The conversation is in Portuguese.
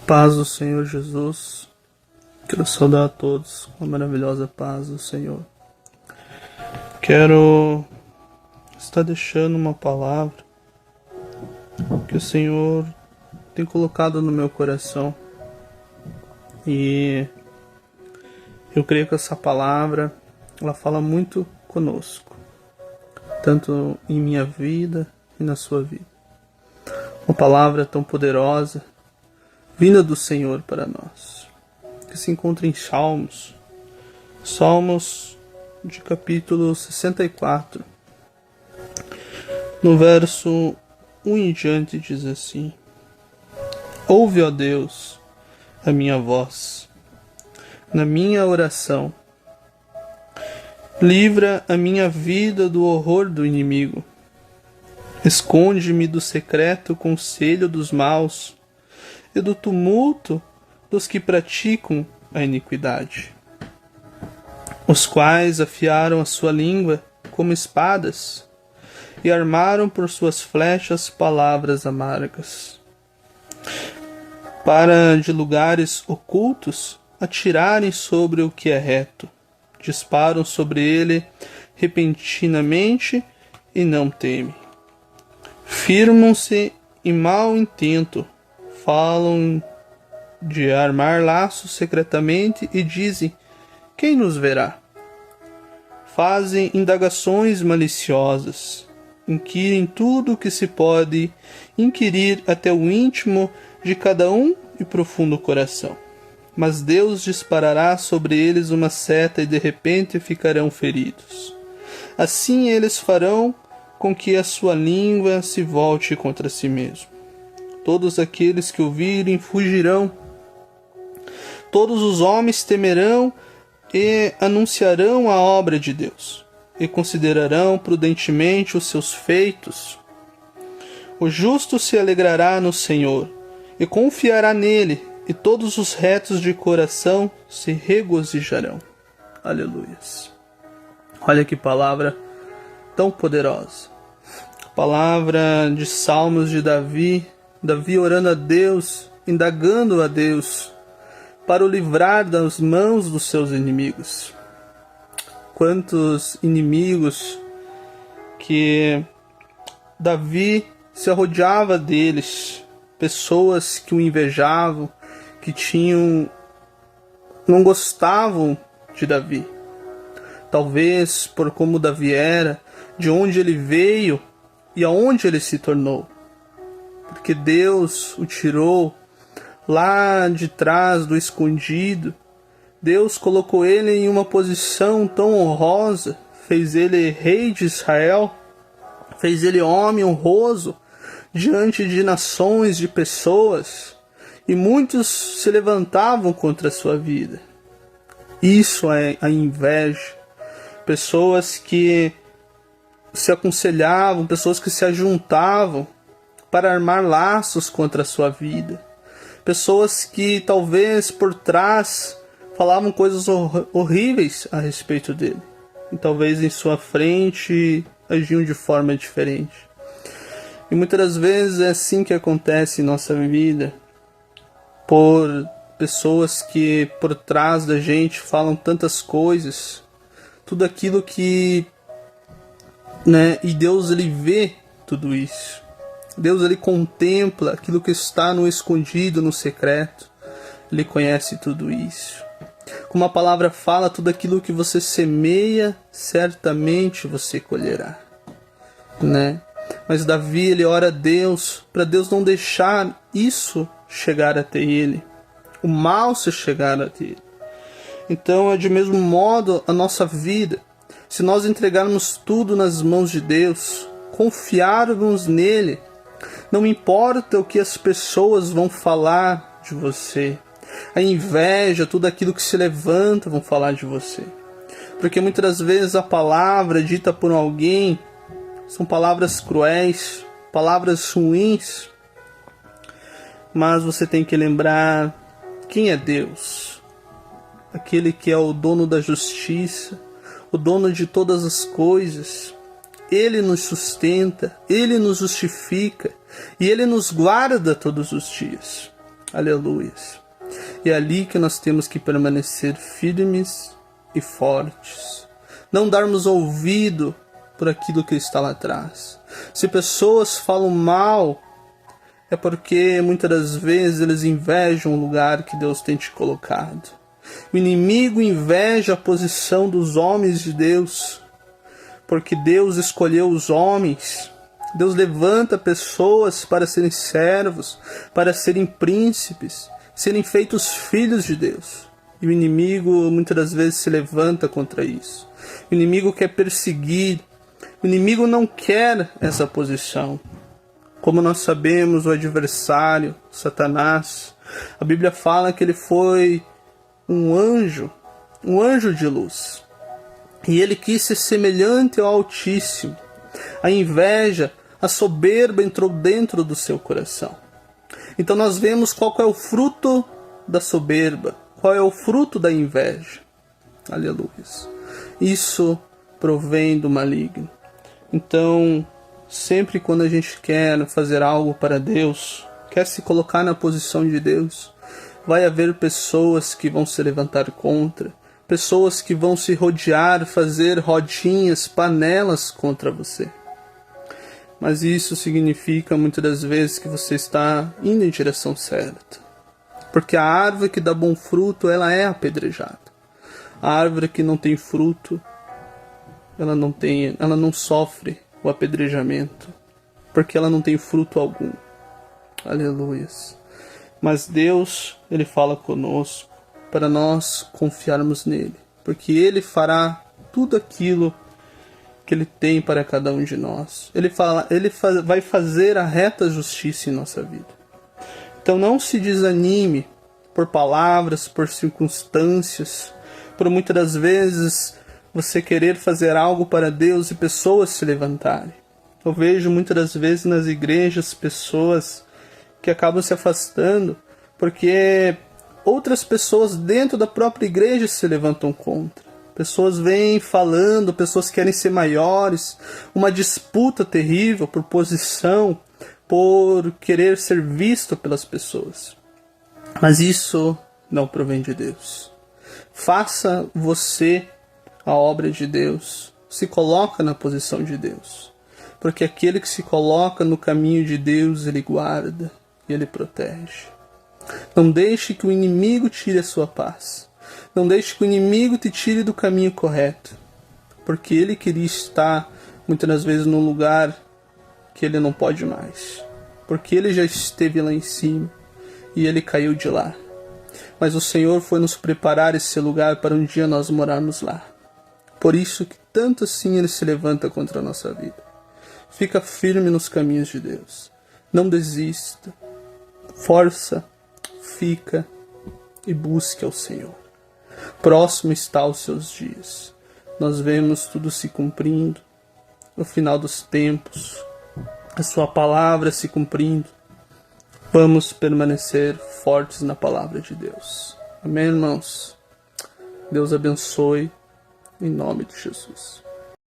Paz do Senhor Jesus. Quero saudar a todos com a maravilhosa paz do Senhor. Quero estar deixando uma palavra que o Senhor tem colocado no meu coração. E eu creio que essa palavra, ela fala muito conosco, tanto em minha vida e na sua vida. Uma palavra tão poderosa, vinda do Senhor para nós, que se encontra em Salmos de capítulo 64. No verso 1 em diante diz assim: Ouve, ó Deus, a minha voz, na minha oração. Livra a minha vida do horror do inimigo. Esconde-me do secreto conselho dos maus e do tumulto dos que praticam a iniquidade, os quais afiaram a sua língua como espadas e armaram por suas flechas palavras amargas, para de lugares ocultos atirarem sobre o que é reto. Disparam sobre ele repentinamente e não temem. Firmam-se em mau intento, falam de armar laços secretamente e dizem: quem nos verá? Fazem indagações maliciosas, inquirem tudo o que se pode inquirir até o íntimo de cada um e profundo coração. Mas Deus disparará sobre eles uma seta e de repente ficarão feridos. Assim eles farão com que a sua língua se volte contra si mesmo. Todos aqueles que ouvirem fugirão. Todos os homens temerão e anunciarão a obra de Deus, e considerarão prudentemente os seus feitos. O justo se alegrará no Senhor, e confiará nele, e todos os retos de coração se regozijarão. Aleluias. Olha que palavra tão poderosa. Palavra de Salmos de Davi orando a Deus, indagando a Deus, para o livrar das mãos dos seus inimigos. Quantos inimigos que Davi se arrodeava deles, pessoas que o invejavam, que não gostavam de Davi. Talvez por como Davi era, de onde ele veio e aonde ele se tornou. Porque Deus o tirou lá de trás do escondido. Deus colocou ele em uma posição tão honrosa, fez ele rei de Israel, fez ele homem honroso diante de nações, de pessoas, e muitos se levantavam contra a sua vida. Isso é a inveja. Pessoas que se aconselhavam, pessoas que se ajuntavam para armar laços contra a sua vida. Pessoas que talvez por trás falavam coisas horríveis a respeito dele. E talvez em sua frente agiam de forma diferente. E muitas das vezes é assim que acontece em nossa vida. Por pessoas que por trás da gente falam tantas coisas. Tudo aquilo que... E Deus, ele vê tudo isso. Deus, ele contempla aquilo que está no escondido, no secreto. Ele conhece tudo isso. Como a palavra fala, tudo aquilo que você semeia, certamente você colherá. Mas Davi, ele ora a Deus, para Deus não deixar isso chegar até ele. O mal se chegar até ele. Então é de mesmo modo a nossa vida. Se nós entregarmos tudo nas mãos de Deus, confiarmos nele, não importa o que as pessoas vão falar de você. A inveja, tudo aquilo que se levanta vão falar de você. Porque muitas das vezes a palavra dita por alguém são palavras cruéis, palavras ruins. Mas você tem que lembrar quem é Deus. Aquele que é o dono da justiça, o dono de todas as coisas. Ele nos sustenta, Ele nos justifica e Ele nos guarda todos os dias. Aleluias. E é ali que nós temos que permanecer firmes e fortes. Não darmos ouvido por aquilo que está lá atrás. Se pessoas falam mal, é porque muitas das vezes eles invejam o lugar que Deus tem te colocado. O inimigo inveja a posição dos homens de Deus, porque Deus escolheu os homens. Deus levanta pessoas para serem servos, para serem príncipes, serem feitos filhos de Deus. E o inimigo muitas das vezes se levanta contra isso. O inimigo quer perseguir. O inimigo não quer essa posição. Como nós sabemos, o adversário, Satanás, a Bíblia fala que ele foi um anjo de luz. E ele quis ser semelhante ao Altíssimo. A inveja, a soberba entrou dentro do seu coração. Então nós vemos qual é o fruto da soberba, qual é o fruto da inveja. Aleluia. Isso provém do maligno. Então, sempre quando a gente quer fazer algo para Deus, quer se colocar na posição de Deus, vai haver pessoas que vão se levantar contra, pessoas que vão se rodear, fazer rodinhas, panelas contra você. Mas isso significa muitas das vezes que você está indo em direção certa. Porque a árvore que dá bom fruto, ela é apedrejada. A árvore que não tem fruto, ela não sofre o apedrejamento, porque ela não tem fruto algum. Aleluias. Mas Deus, Ele fala conosco para nós confiarmos nele, porque Ele fará tudo aquilo que Ele tem para cada um de nós. Vai fazer a reta justiça em nossa vida. Então não se desanime por palavras, por circunstâncias, por muitas das vezes você querer fazer algo para Deus e pessoas se levantarem. Eu vejo muitas das vezes nas igrejas pessoas que acabam se afastando porque outras pessoas dentro da própria igreja se levantam contra. Pessoas vêm falando, pessoas querem ser maiores, uma disputa terrível por posição, por querer ser visto pelas pessoas. Mas isso não provém de Deus. Faça você a obra de Deus. Se coloca na posição de Deus. Porque aquele que se coloca no caminho de Deus, ele guarda e ele protege. Não deixe que o inimigo tire a sua paz. Não deixe que o inimigo te tire do caminho correto. Porque ele queria estar, muitas das vezes, num lugar que ele não pode mais. Porque ele já esteve lá em cima e ele caiu de lá. Mas o Senhor foi nos preparar esse lugar para um dia nós morarmos lá. Por isso que tanto assim ele se levanta contra a nossa vida. Fica firme nos caminhos de Deus. Não desista. Força, fica e busque ao Senhor. Próximo está os seus dias. Nós vemos tudo se cumprindo. No final dos tempos, a sua palavra se cumprindo. Vamos permanecer fortes na palavra de Deus. Amém, irmãos? Deus abençoe, em nome de Jesus.